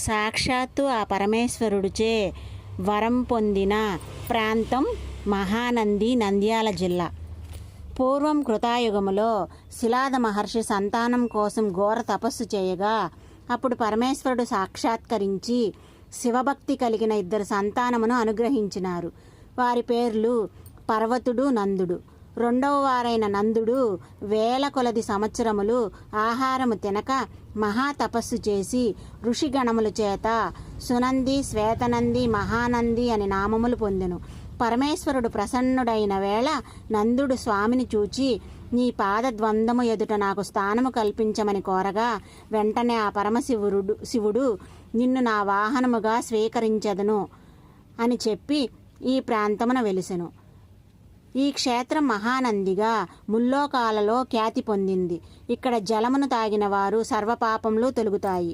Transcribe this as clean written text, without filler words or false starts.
సాక్షాత్తు ఆ పరమేశ్వరుడిచే వరం పొందిన ప్రాంతం మహానంది, నంద్యాల జిల్లా. పూర్వం కృతాయుగములో శిలాద మహర్షి సంతానం కోసం ఘోర తపస్సు చేయగా అప్పుడు పరమేశ్వరుడు సాక్షాత్కరించి శివభక్తి కలిగిన 2 సంతానమును అనుగ్రహించినారు. వారి పేర్లు పర్వతుడు, నందుడు. 2వ వారైన నందుడు వేల కొలది సంవత్సరములు ఆహారము తినక మహాతపస్సు చేసి ఋషిగణముల చేత సునంది, శ్వేతనంది, మహానంది అని నామములు పొందెను. పరమేశ్వరుడు ప్రసన్నుడైన వేళ నందుడు స్వామిని చూచి నీ పాదద్వందము ఎదుట నాకు స్థానము కల్పించమని కోరగా వెంటనే ఆ శివుడు నిన్ను నా వాహనముగా స్వీకరించదను అని చెప్పి ఈ ప్రాంతమున వెలిసెను. ఈ క్షేత్రం మహానందిగా ముల్లోకాలలో ఖ్యాతి పొందింది. ఇక్కడ జలమును తాగిన వారు సర్వపాపములు తొలగుతాయి.